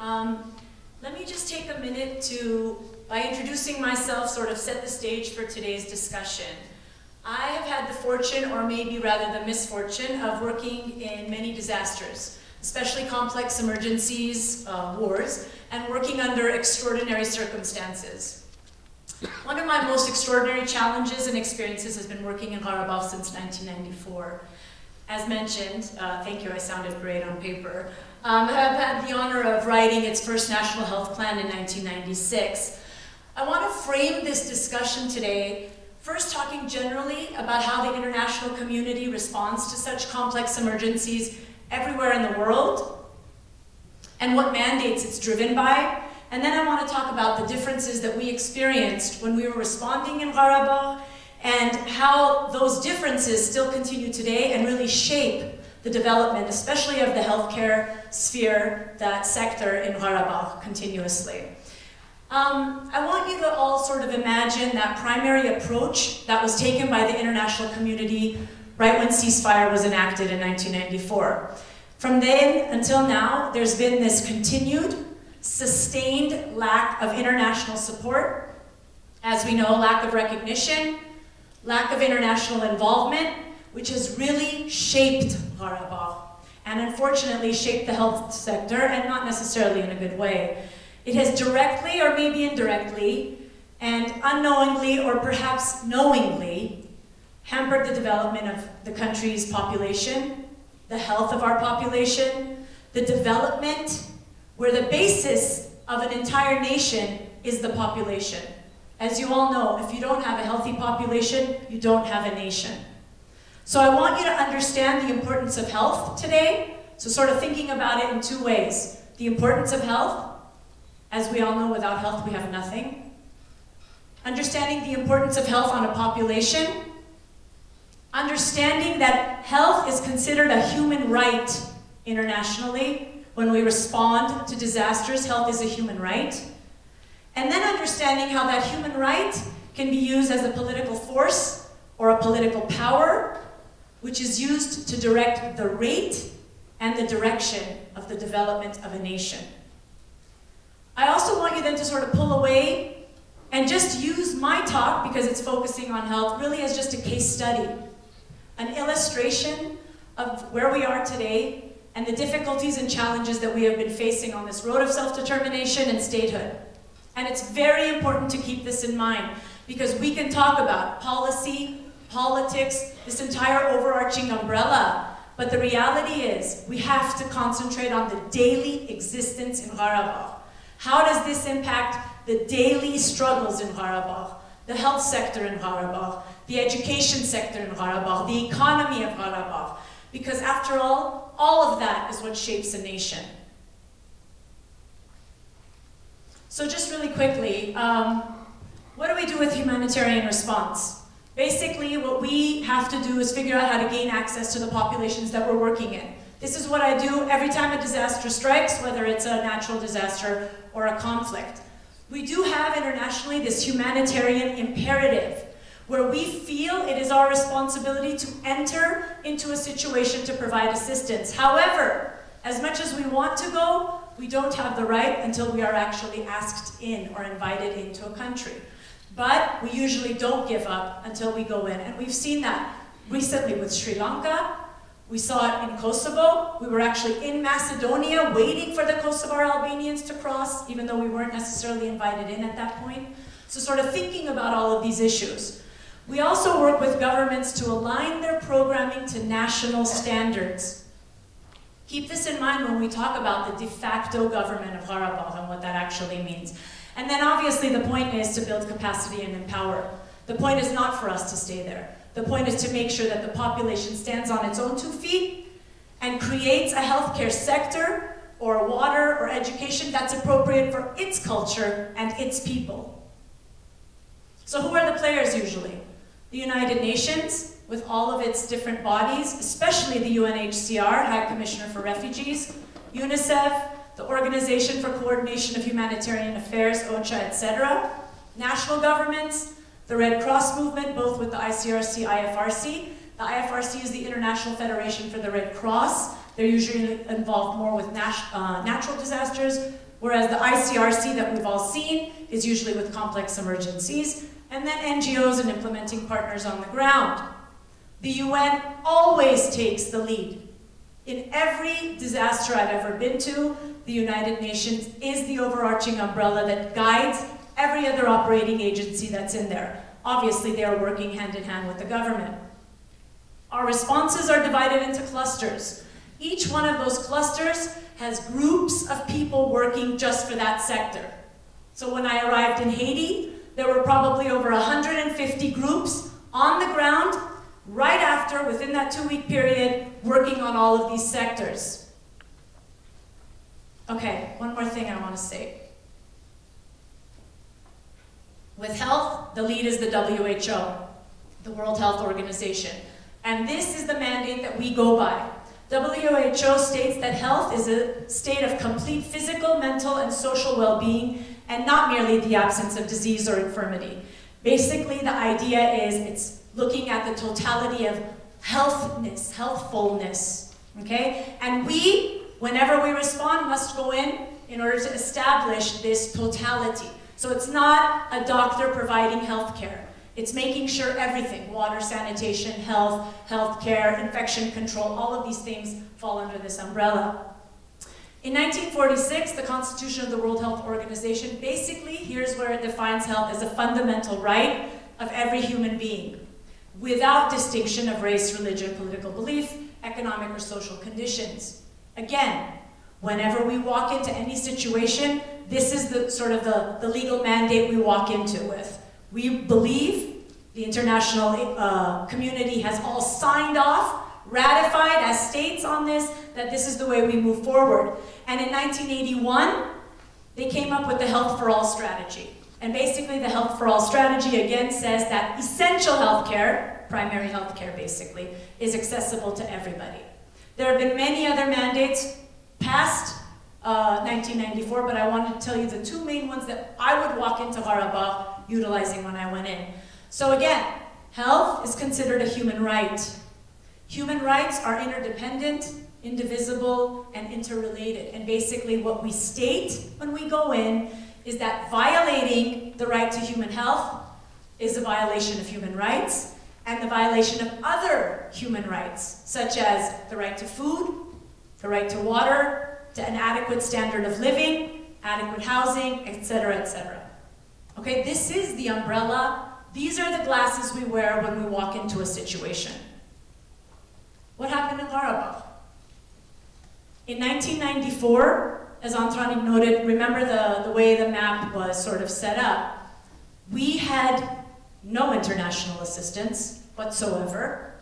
Let me just take a minute to, by introducing myself, sort of set the stage for today's discussion. I have had the fortune, or maybe rather the misfortune, of working in many disasters, especially complex emergencies, wars, and working under extraordinary circumstances. One of my most extraordinary challenges and experiences has been working in Qarabağ since 1994. As mentioned, thank you, I sounded great on paper. I've had the honor of writing its first national health plan in 1996. I want to frame this discussion today, first talking generally about how the international community responds to such complex emergencies everywhere in the world, and what mandates it's driven by. And then I want to talk about the differences that we experienced when we were responding in Qarabağ, and how those differences still continue today and really shape the development, especially of the healthcare sphere, that sector in Qarabağ continuously. I want you to all sort of imagine that primary approach that was taken by the international community right when ceasefire was enacted in 1994. From then until now, there's been this continued, sustained lack of international support. As we know, lack of recognition, lack of international involvement, which has really shaped Qarabağ, and unfortunately shaped the health sector, and not necessarily in a good way. It has directly, or maybe indirectly, and unknowingly, or perhaps knowingly, hampered the development of the country's population, the health of our population, the development, where the basis of an entire nation is the population. As you all know, if you don't have a healthy population, you don't have a nation. So I want you to understand the importance of health today, so sort of thinking about it in two ways. The importance of health, as we all know, without health we have nothing. Understanding the importance of health on a population. Understanding that health is considered a human right internationally. When we respond to disasters, health is a human right. And then understanding how that human right can be used as a political force or a political power, which is used to direct the rate and the direction of the development of a nation. I also want you then to sort of pull away and just use my talk, because it's focusing on health, really as just a case study, an illustration of where we are today and the difficulties and challenges that we have been facing on this road of self-determination and statehood. And it's very important to keep this in mind, because we can talk about policy, politics, this entire overarching umbrella, but the reality is we have to concentrate on the daily existence in Qarabağ. How does this impact the daily struggles in Qarabağ, the health sector in Qarabağ, the education sector in Qarabağ, the economy of Qarabağ? Because after all of that is what shapes a nation. So just really quickly, what do we do with humanitarian response? Basically, what we have to do is figure out how to gain access to the populations that we're working in. This is what I do every time a disaster strikes, whether it's a natural disaster or a conflict. We do have internationally this humanitarian imperative, where we feel it is our responsibility to enter into a situation to provide assistance. However, as much as we want to go, we don't have the right until we are actually asked in or invited into a country. But we usually don't give up until we go in. And we've seen that recently with Sri Lanka. We saw it in Kosovo. We were actually in Macedonia waiting for the Kosovar Albanians to cross, even though we weren't necessarily invited in at that point. So sort of thinking about all of these issues. We also work with governments to align their programming to national standards. Keep this in mind when we talk about the de facto government of Qarabağ and what that actually means. And then obviously the point is to build capacity and empower. The point is not for us to stay there. The point is to make sure that the population stands on its own 2 feet and creates a healthcare sector or water or education that's appropriate for its culture and its people. So who are the players usually? The United Nations, with all of its different bodies, especially the UNHCR, High Commissioner for Refugees, UNICEF, the Organization for Coordination of Humanitarian Affairs, OCHA, etc., national governments, the Red Cross movement, both with the ICRC, IFRC. The IFRC is the International Federation for the Red Cross. They're usually involved more with natural disasters, whereas the ICRC that we've all seen is usually with complex emergencies, and then NGOs and implementing partners on the ground. The UN always takes the lead. In every disaster I've ever been to, the United Nations is the overarching umbrella that guides every other operating agency that's in there. Obviously, they are working hand in hand with the government. Our responses are divided into clusters. Each one of those clusters has groups of people working just for that sector. So when I arrived in Haiti, there were probably over 150 groups on the ground right after, within that 2-week period, working on all of these sectors. Okay, one more thing I want to say. With health, the lead is the WHO, the World Health Organization. And this is the mandate that we go by. WHO states that health is a state of complete physical, mental, and social well-being, and not merely the absence of disease or infirmity. Basically, the idea is it's looking at the totality of healthfulness, okay? And we, whenever we respond, must go in order to establish this totality. So it's not a doctor providing health care. It's making sure everything, water, sanitation, health, healthcare, infection control, all of these things fall under this umbrella. In 1946, the Constitution of the World Health Organization, basically, here's where it defines health as a fundamental right of every human being, without distinction of race, religion, political belief, economic or social conditions. Again, whenever we walk into any situation, this is the sort of the legal mandate we walk into with. We believe the international community has all signed off, ratified as states on this, that this is the way we move forward. And in 1981, they came up with the Health for All strategy. And basically the Health for All strategy again says that essential healthcare, primary healthcare basically, is accessible to everybody. There have been many other mandates past 1994, but I wanted to tell you the two main ones that I would walk into Qarabağ utilizing when I went in. So again, health is considered a human right. Human rights are interdependent, indivisible, and interrelated. And basically what we state when we go in is that violating the right to human health is a violation of human rights, and the violation of other human rights, such as the right to food, the right to water, to an adequate standard of living, adequate housing, etc., etc. Okay, this is the umbrella. These are the glasses we wear when we walk into a situation. What happened in Qarabağ? In 1994, as Antranik noted, remember the way the map was sort of set up, we had no international assistance whatsoever.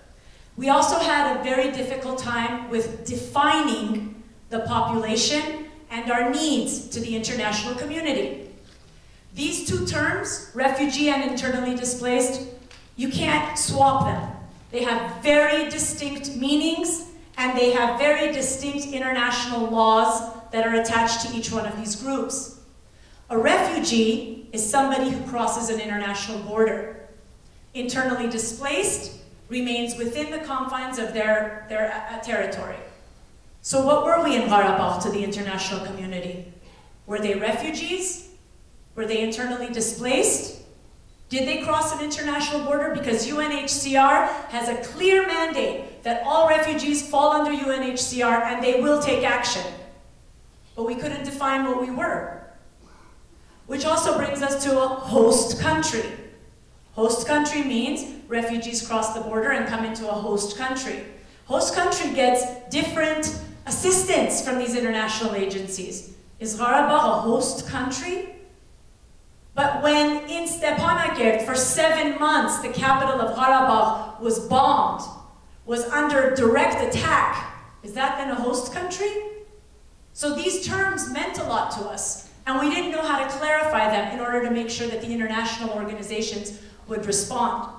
We also had a very difficult time with defining the population and our needs to the international community. These two terms, refugee and internally displaced, you can't swap them. They have very distinct meanings, and they have very distinct international laws that are attached to each one of these groups. A refugee is somebody who crosses an international border. Internally displaced remains within the confines of their territory. So what were we in Qarabağ to the international community? Were they refugees? Were they internally displaced? Did they cross an international border? Because UNHCR has a clear mandate that all refugees fall under UNHCR and they will take action. But we couldn't define what we were. Which also brings us to a host country. Host country means refugees cross the border and come into a host country. Host country gets different assistance from these international agencies. Is Qarabağ a host country? But when in Stepanakert, for 7 months, the capital of Qarabağ was bombed, was under direct attack, is that then a host country? So these terms meant a lot to us, and we didn't know how to clarify them in order to make sure that the international organizations would respond.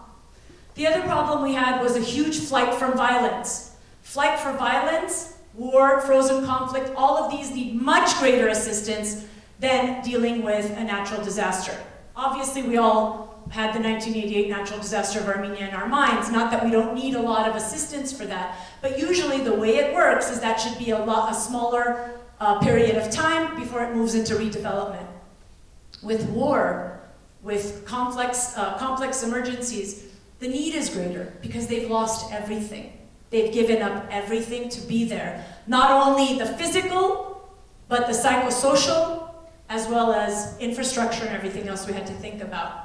The other problem we had was a huge flight from violence. Flight for violence, war, frozen conflict, all of these need much greater assistance than dealing with a natural disaster. Obviously, we all had the 1988 natural disaster of Armenia in our minds. Not that we don't need a lot of assistance for that, but usually the way it works is that should be a smaller period of time before it moves into redevelopment. With war, with complex emergencies, the need is greater because they've lost everything. They've given up everything to be there. Not only the physical, but the psychosocial, as well as infrastructure and everything else we had to think about.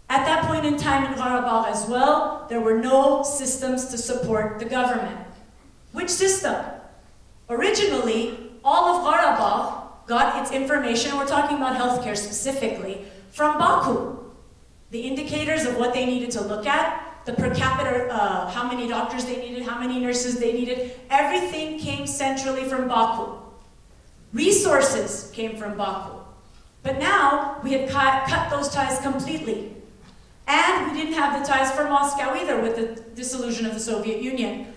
At that point in time in Qarabağ as well, there were no systems to support the government. Which system? Originally, all of Qarabağ got its information, we're talking about healthcare specifically, from Baku. The indicators of what they needed to look at, the per capita, how many doctors they needed, how many nurses they needed, everything came centrally from Baku. Resources came from Baku. But now, we had cut those ties completely. And we didn't have the ties for Moscow either with the dissolution of the Soviet Union.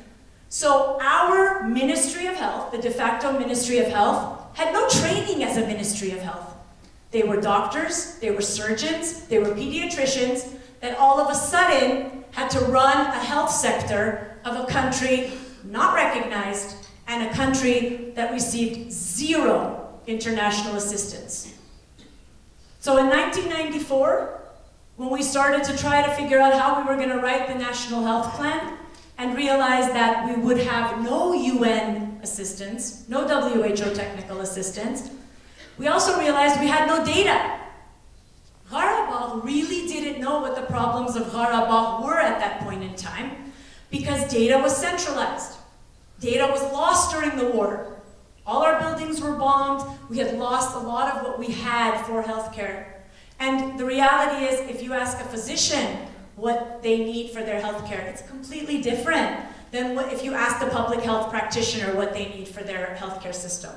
So our Ministry of Health, the de facto Ministry of Health, had no training as a Ministry of Health. They were doctors, they were surgeons, they were pediatricians that all of a sudden had to run a health sector of a country not recognized and a country that received zero international assistance. So in 1994, when we started to try to figure out how we were going to write the National Health Plan and realized that we would have no UN assistance, no WHO technical assistance, we also realized we had no data. Qarabağ really didn't know what the problems of Qarabağ were at that point in time because data was centralized. Data was lost during the war. All our buildings were bombed. We had lost a lot of what we had for healthcare. And the reality is, if you ask a physician what they need for their healthcare, it's completely different than if you ask the public health practitioner what they need for their healthcare system.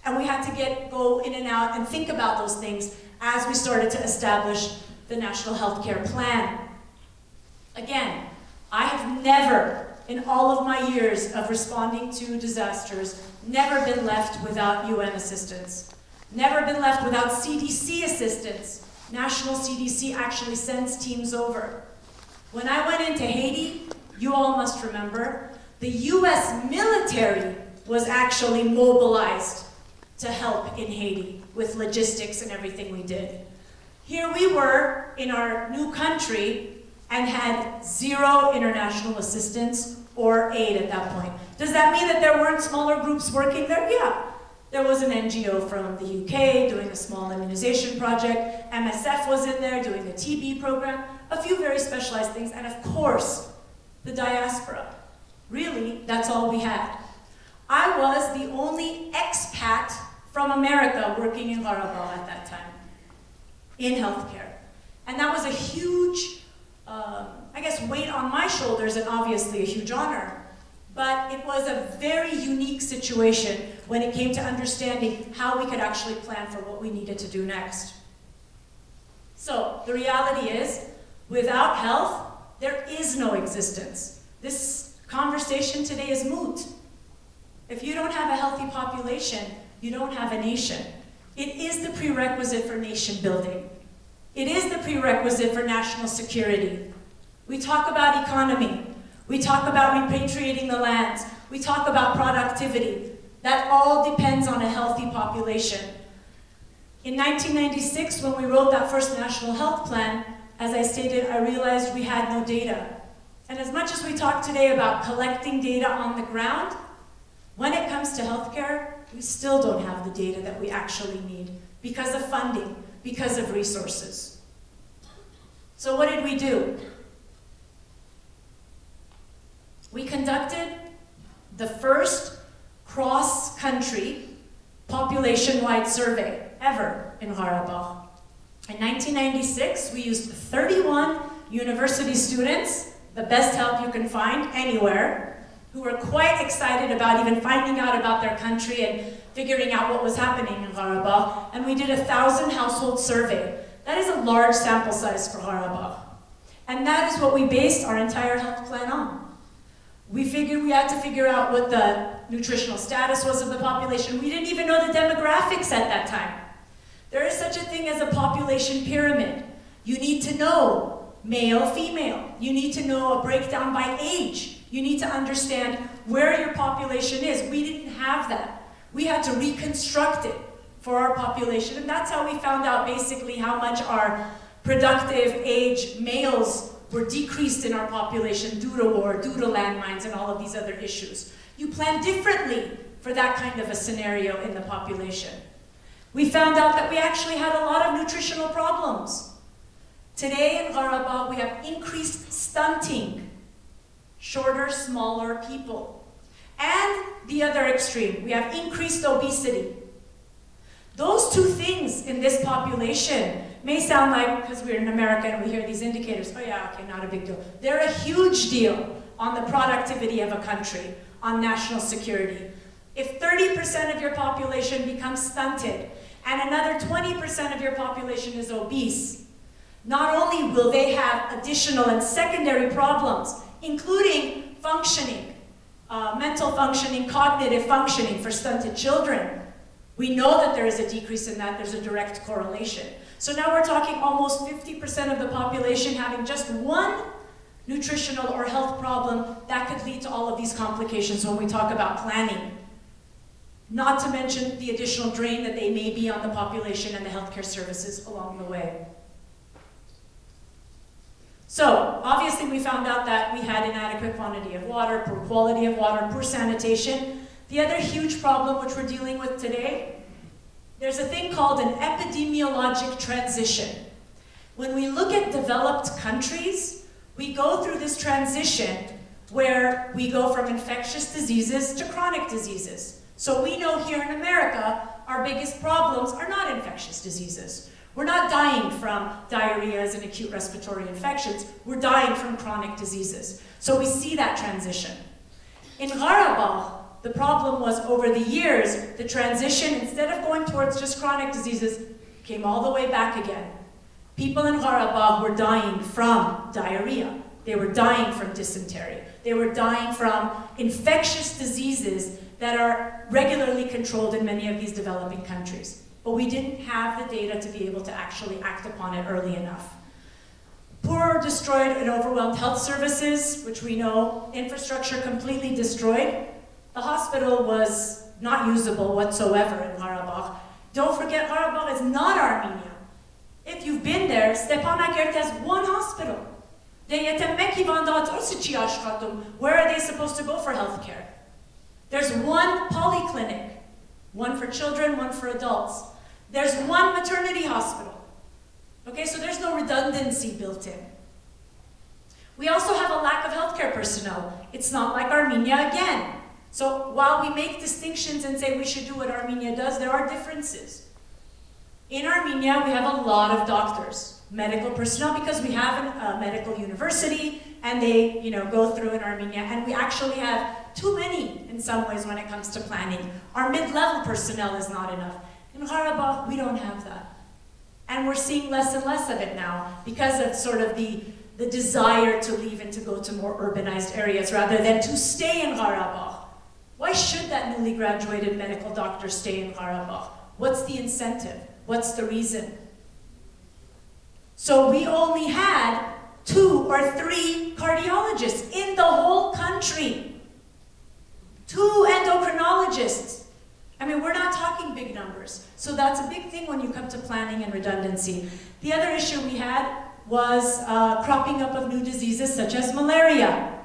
And we had to go in and out and think about those things as we started to establish the National Healthcare Plan. Again, I have never, in all of my years of responding to disasters, never been left without UN assistance. Never been left without CDC assistance. National CDC actually sends teams over. When I went into Haiti, you all must remember, the US military was actually mobilized to help in Haiti with logistics and everything we did. Here we were in our new country and had zero international assistance or aid at that point. Does that mean that there weren't smaller groups working there? Yeah. There was an NGO from the UK doing a small immunization project. MSF was in there doing a TB program, a few very specialized things, and of course, the diaspora. Really, that's all we had. I was the only expat from America working in Qarabağ at that time, in healthcare. And that was a huge, I guess, weight on my shoulders and obviously a huge honor. But it was a very unique situation when it came to understanding how we could actually plan for what we needed to do next. So the reality is, without health, there is no existence. This conversation today is moot. If you don't have a healthy population, you don't have a nation. It is the prerequisite for nation building. It is the prerequisite for national security. We talk about economy. We talk about repatriating the lands. We talk about productivity. That all depends on a healthy population. In 1996, when we wrote that first National Health Plan, as I stated, I realized we had no data. And as much as we talk today about collecting data on the ground, when it comes to healthcare, we still don't have the data that we actually need because of funding, because of resources. So what did we do? We conducted the first cross-country population-wide survey ever in Qarabağ. In 1996, we used 31 university students, the best help you can find anywhere, who were quite excited about even finding out about their country and figuring out what was happening in Qarabağ, and we did a 1,000 household survey. That is a large sample size for Qarabağ. And that is what we based our entire health plan on. We figured we had to figure out what the nutritional status was of the population. We didn't even know the demographics at that time. There is such a thing as a population pyramid. You need to know male, female. You need to know a breakdown by age. You need to understand where your population is. We didn't have that. We had to reconstruct it for our population, and that's how we found out basically how much our productive age males were decreased in our population due to war, due to landmines, and all of these other issues. You plan differently for that kind of a scenario in the population. We found out that we actually had a lot of nutritional problems. Today in Qarabağ, we have increased stunting, shorter, smaller people. And the other extreme, we have increased obesity. Those two things in this population may sound like, because we're in America and we hear these indicators, oh yeah, okay, not a big deal. They're a huge deal on the productivity of a country, on national security. If 30% of your population becomes stunted and another 20% of your population is obese, not only will they have additional and secondary problems, including functioning, mental functioning, cognitive functioning for stunted children. We know that there is a decrease in that, there's a direct correlation. So now we're talking almost 50% of the population having just one nutritional or health problem that could lead to all of these complications when we talk about planning. Not to mention the additional drain that they may be on the population and the healthcare services along the way. So, obviously we found out that we had inadequate quantity of water, poor quality of water, poor sanitation. The other huge problem which we're dealing with today, there's a thing called an epidemiologic transition. When we look at developed countries, we go through this transition where we go from infectious diseases to chronic diseases. So we know here in America, our biggest problems are not infectious diseases. We're not dying from diarrheas and acute respiratory infections. We're dying from chronic diseases. So we see that transition. In Qarabağ, the problem was over the years, the transition, instead of going towards just chronic diseases, came all the way back again. People in Qarabağ were dying from diarrhea. They were dying from dysentery. They were dying from infectious diseases that are regularly controlled in many of these developing countries. But we didn't have the data to be able to actually act upon it early enough. Poor, destroyed, and overwhelmed health services, which we know, infrastructure completely destroyed. The hospital was not usable whatsoever in Qarabağ. Don't forget, Qarabağ is not Armenia. If you've been there, Stepanakert has one hospital. Where are they supposed to go for healthcare? There's one polyclinic, one for children, one for adults. There's one maternity hospital. Okay, so there's no redundancy built in. We also have a lack of healthcare personnel. It's not like Armenia again. So while we make distinctions and say we should do what Armenia does, there are differences. In Armenia, we have a lot of doctors, medical personnel, because we have a medical university, and they, go through in Armenia, and we actually have too many in some ways when it comes to planning. Our mid-level personnel is not enough. In Qarabağ, we don't have that. And we're seeing less and less of it now because of sort of the desire to leave and to go to more urbanized areas rather than to stay in Qarabağ. Why should that newly graduated medical doctor stay in Qarabağ? What's the incentive? What's the reason? So we only had 2 or 3 cardiologists in the whole country. 2 endocrinologists. I mean, we're not talking big numbers. So that's a big thing when you come to planning and redundancy. The other issue we had was cropping up of new diseases such as malaria.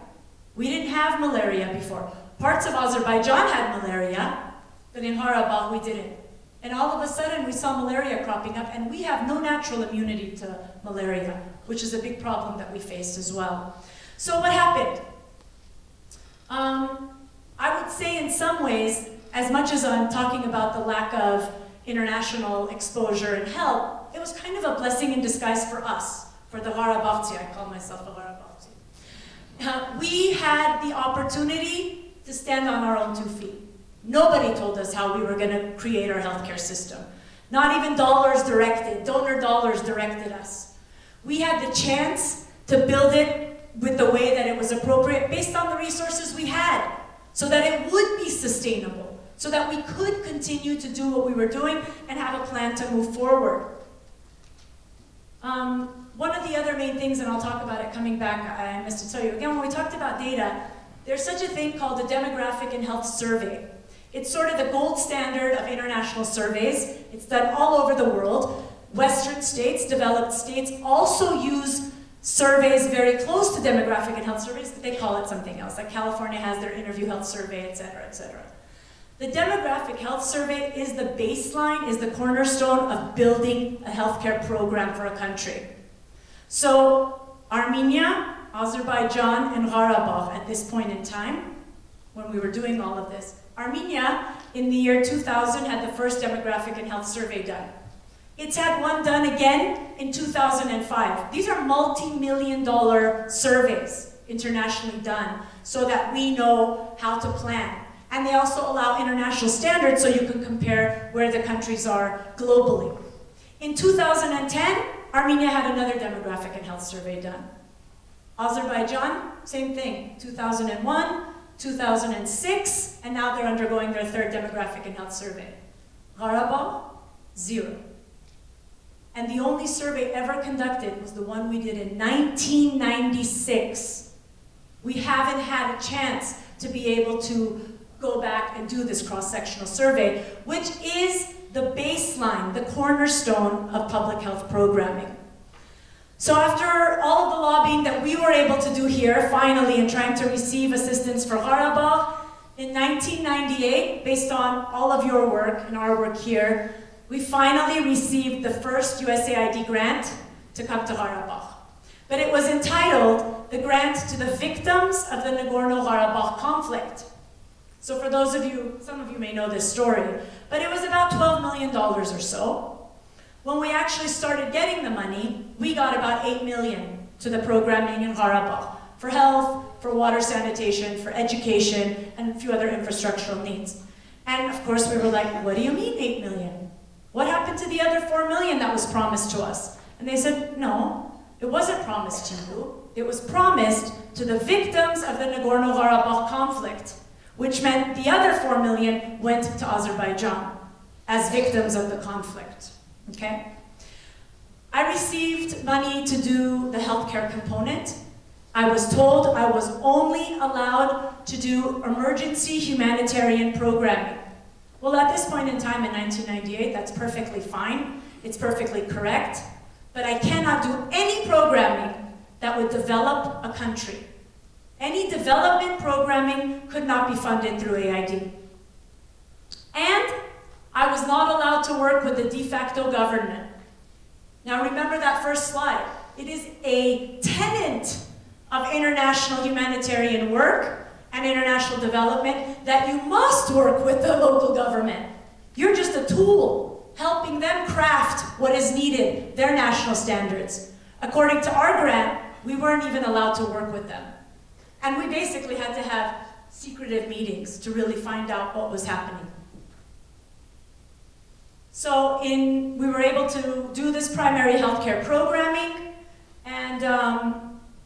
We didn't have malaria before. Parts of Azerbaijan had malaria, but in Qarabağ we didn't. And all of a sudden we saw malaria cropping up, and we have no natural immunity to malaria, which is a big problem that we faced as well. So what happened? I would say in some ways, as much as I'm talking about the lack of international exposure and help, it was kind of a blessing in disguise for us, for the Qarabağchi. I call myself a Qarabağchi. We had the opportunity to stand on our own 2 feet. Nobody told us how we were going to create our healthcare system. Not even donor dollars directed us. We had the chance to build it with the way that it was appropriate based on the resources we had, so that it would be sustainable, so that we could continue to do what we were doing and have a plan to move forward. One of the other main things, and I'll talk about it coming back, I missed to tell you again, when we talked about data, there's such a thing called the Demographic and Health Survey. It's sort of the gold standard of international surveys. It's done all over the world. Western states, developed states, also use surveys very close to demographic and health surveys, but they call it something else. Like California has their interview health survey, et cetera, et cetera. The demographic health survey is the baseline, is the cornerstone of building a healthcare program for a country. So Armenia, Azerbaijan, and Karabakh at this point in time, when we were doing all of this, Armenia in the year 2000 had the first demographic and health survey done. It's had one done again in 2005. These are multi-million-dollar surveys internationally done so that we know how to plan. And they also allow international standards so you can compare where the countries are globally. In 2010, Armenia had another demographic and health survey done. Azerbaijan, same thing, 2001, 2006, and now they're undergoing their third demographic and health survey. Karabakh, 0. And the only survey ever conducted was the one we did in 1996. We haven't had a chance to be able to go back and do this cross-sectional survey, which is the baseline, the cornerstone of public health programming. So after all of the lobbying that we were able to do here, finally, in trying to receive assistance for Karabakh, in 1998, based on all of your work and our work here, we finally received the first USAID grant to come to Karabakh. But it was entitled the Grant to the Victims of the Nagorno-Karabakh Conflict. So for those of you, some of you may know this story, but it was about $12 million or so. When we actually started getting the money, we got about $8 million to the programming in Karabakh for health, for water sanitation, for education, and a few other infrastructural needs. And of course we were like, what do you mean 8 million? What happened to the other 4 million that was promised to us? And they said, no, it wasn't promised to you. It was promised to the victims of the Nagorno-Karabakh conflict, which meant the other 4 million went to Azerbaijan as victims of the conflict, okay? I received money to do the healthcare component. I was told I was only allowed to do emergency humanitarian programming. Well, at this point in time in 1998, that's perfectly fine. It's perfectly correct. But I cannot do any programming that would develop a country. Any development programming could not be funded through AID. And I was not allowed to work with the de facto government. Now remember that first slide. It is a tenet of international humanitarian work and international development that you must work with the local government. You're just a tool helping them craft what is needed, their national standards. According to our grant, we weren't even allowed to work with them. And we basically had to have secretive meetings to really find out what was happening. So we were able to do this primary healthcare programming, and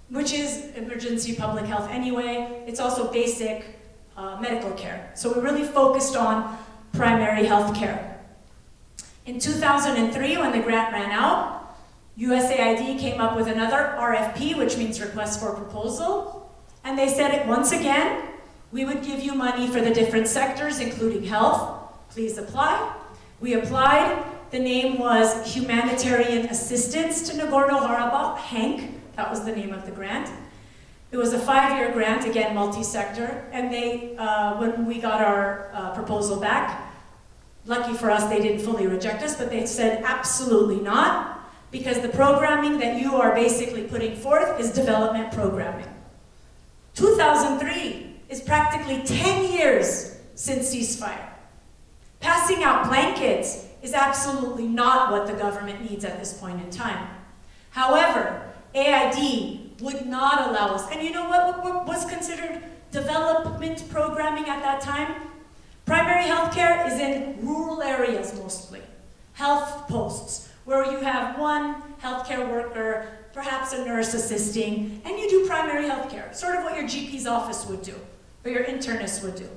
which is emergency public health anyway. It's also basic medical care. So we really focused on primary health care. In 2003, when the grant ran out, USAID came up with another RFP, which means request for proposal. And they said it once again, we would give you money for the different sectors, including health. Please apply. We applied. The name was Humanitarian Assistance to Nagorno-Karabakh, HANK. That was the name of the grant. It was a 5-year grant, again, multi-sector. And they, when we got our proposal back, lucky for us, they didn't fully reject us, but they said absolutely not, because the programming that you are basically putting forth is development programming. 2003 is practically 10 years since ceasefire. Passing out blankets is absolutely not what the government needs at this point in time. However, AID would not allow us, and you know what was considered development programming at that time? Primary health care is in rural areas mostly. Health posts, where you have one healthcare worker, perhaps a nurse assisting, and you do primary health care, sort of what your GP's office would do, or your internist would do.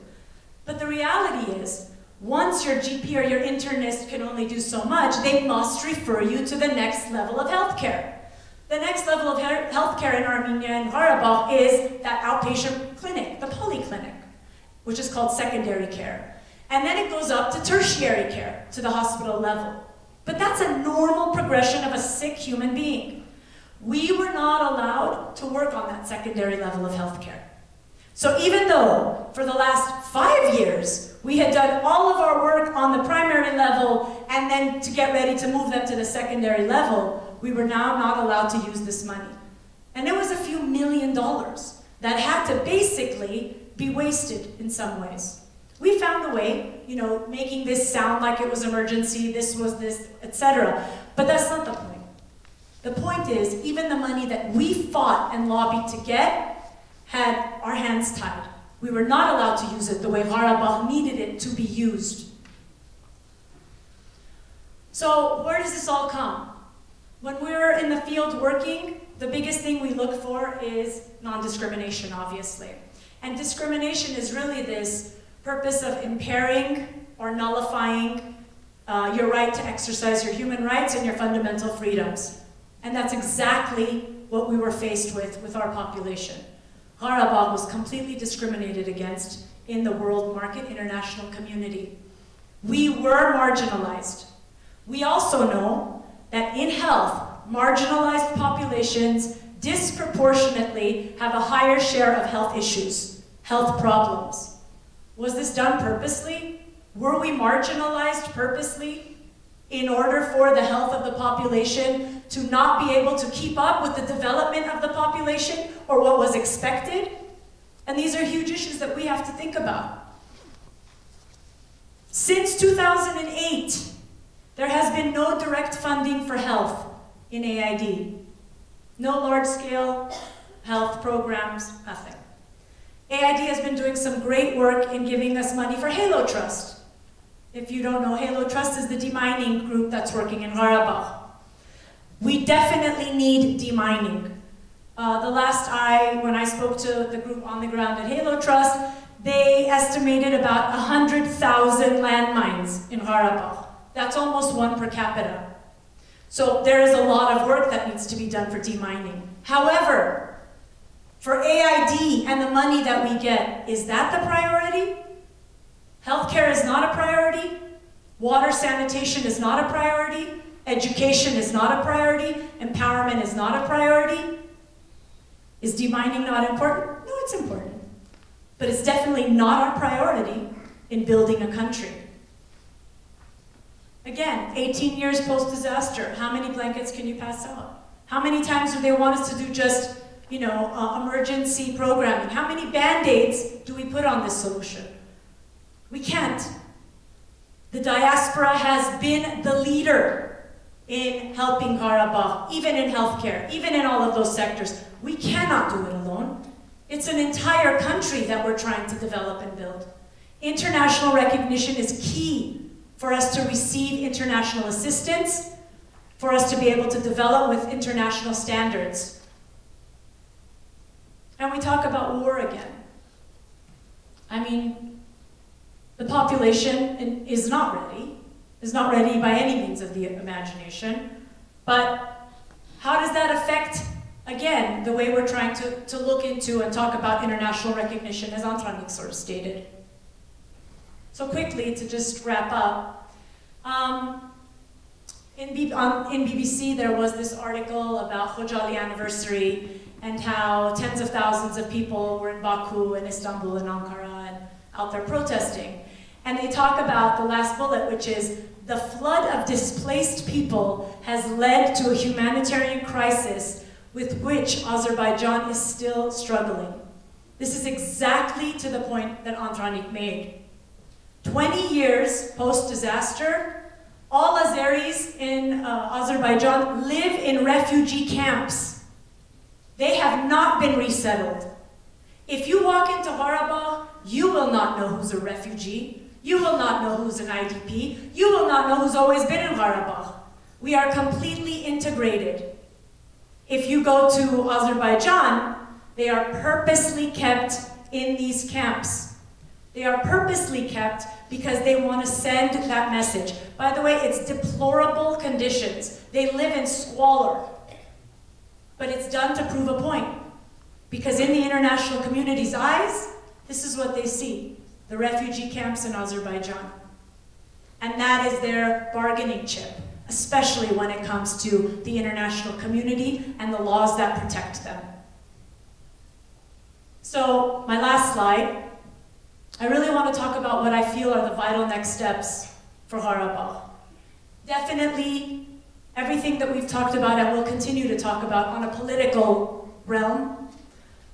But the reality is, Once your GP or your internist can only do so much, they must refer you to the next level of healthcare. The next level of healthcare in Armenia and Karabakh is that outpatient clinic, the polyclinic, which is called secondary care. And then it goes up to tertiary care, to the hospital level. But that's a normal progression of a sick human being. We were not allowed to work on that secondary level of healthcare. So even though for the last 5 years, we had done all of our work on the primary level and then to get ready to move them to the secondary level, we were now not allowed to use this money. And it was a few $1 million that had to basically be wasted in some ways. We found a way, making this sound like it was emergency, this was this, etc. But that's not the point. The point is, even the money that we fought and lobbied to get had our hands tied. We were not allowed to use it the way Karabakh needed it to be used. So where does this all come? When we're in the field working, the biggest thing we look for is non-discrimination, obviously. And discrimination is really this purpose of impairing or nullifying your right to exercise your human rights and your fundamental freedoms. And that's exactly what we were faced with our population. Karabakh was completely discriminated against in the world market international community. We were marginalized. We also know that in health, marginalized populations disproportionately have a higher share of health issues, health problems. Was this done purposely? Were we marginalized purposely in order for the health of the population to not be able to keep up with the development of the population or what was expected? And these are huge issues that we have to think about. Since 2008, there has been no direct funding for health in AID. No large-scale health programs, nothing. AID has been doing some great work in giving us money for Halo Trust. If you don't know, Halo Trust is the demining group that's working in Karabakh. We definitely need demining. When I spoke to the group on the ground at Halo Trust, they estimated about 100,000 landmines in Karabakh. That's almost one per capita. So there is a lot of work that needs to be done for demining. However, for AID and the money that we get, is that the priority? Healthcare is not a priority. Water sanitation is not a priority. Education is not a priority. Empowerment is not a priority. Is demining not important? No, it's important. But it's definitely not our priority in building a country. Again, 18 years post-disaster, how many blankets can you pass out? How many times do they want us to do just, emergency programming? How many Band-Aids do we put on this solution? We can't. The diaspora has been the leader in helping Karabakh, even in healthcare, even in all of those sectors. We cannot do it alone. It's an entire country that we're trying to develop and build. International recognition is key for us to receive international assistance, for us to be able to develop with international standards. And we talk about war again. I mean, the population is not ready by any means of the imagination, but how does that affect, again, the way we're trying to look into and talk about international recognition, as Antranik sort of stated. So quickly, to just wrap up, in BBC there was this article about Khojaly anniversary and how tens of thousands of people were in Baku and Istanbul and Ankara and out there protesting. And they talk about the last bullet, which is the flood of displaced people has led to a humanitarian crisis with which Azerbaijan is still struggling. This is exactly to the point that Antranik made. 20 years post-disaster, all Azeris in Azerbaijan live in refugee camps. They have not been resettled. If you walk into Karabakh, you will not know who's a refugee. You will not know who's an IDP. You will not know who's always been in Karabakh. We are completely integrated. If you go to Azerbaijan, they are purposely kept in these camps. They are purposely kept because they want to send that message. By the way, it's deplorable conditions. They live in squalor. But it's done to prove a point. Because in the international community's eyes, this is what they see: the refugee camps in Azerbaijan. And that is their bargaining chip, especially when it comes to the international community and the laws that protect them. So, my last slide, I really want to talk about what I feel are the vital next steps for Karabakh. Definitely, everything that we've talked about and will continue to talk about on a political realm.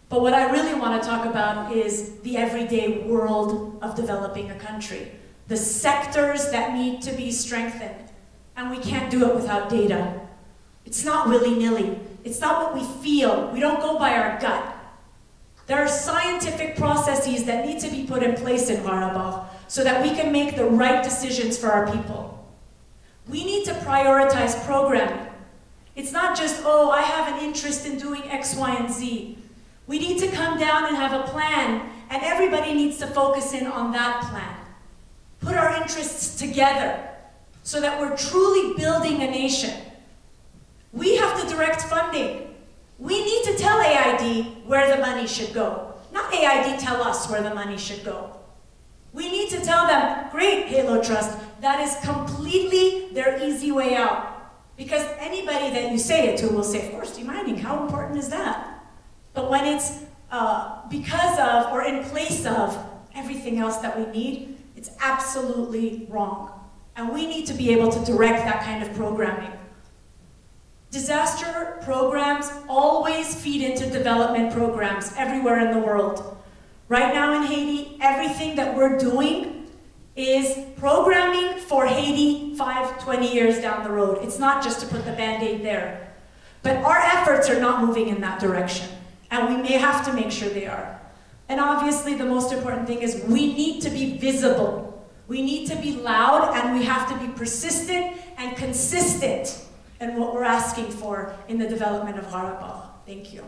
But what I really want to talk about is the everyday world of developing a country. The sectors that need to be strengthened. And we can't do it without data. It's not willy-nilly. It's not what we feel. We don't go by our gut. There are scientific processes that need to be put in place in Karabakh so that we can make the right decisions for our people. We need to prioritize programming. It's not just, oh, I have an interest in doing X, Y, and Z. We need to come down and have a plan, and everybody needs to focus in on that plan. Put our interests together so that we're truly building a nation. We have to direct funding. We need to tell AID where the money should go. Not AID tell us where the money should go. We need to tell them, great, Halo Trust, that is completely their easy way out. Because anybody that you say it to will say, of course, demining, how important is that? But when it's because of or in place of everything else that we need, it's absolutely wrong. And we need to be able to direct that kind of programming. Disaster programs always feed into development programs everywhere in the world. Right now in Haiti, everything that we're doing is programming for Haiti 20 years down the road. It's not just to put the Band-Aid there. But our efforts are not moving in that direction. And we may have to make sure they are. And obviously the most important thing is we need to be visible. We need to be loud, and we have to be persistent and consistent in what we're asking for in the development of Karabakh. Thank you.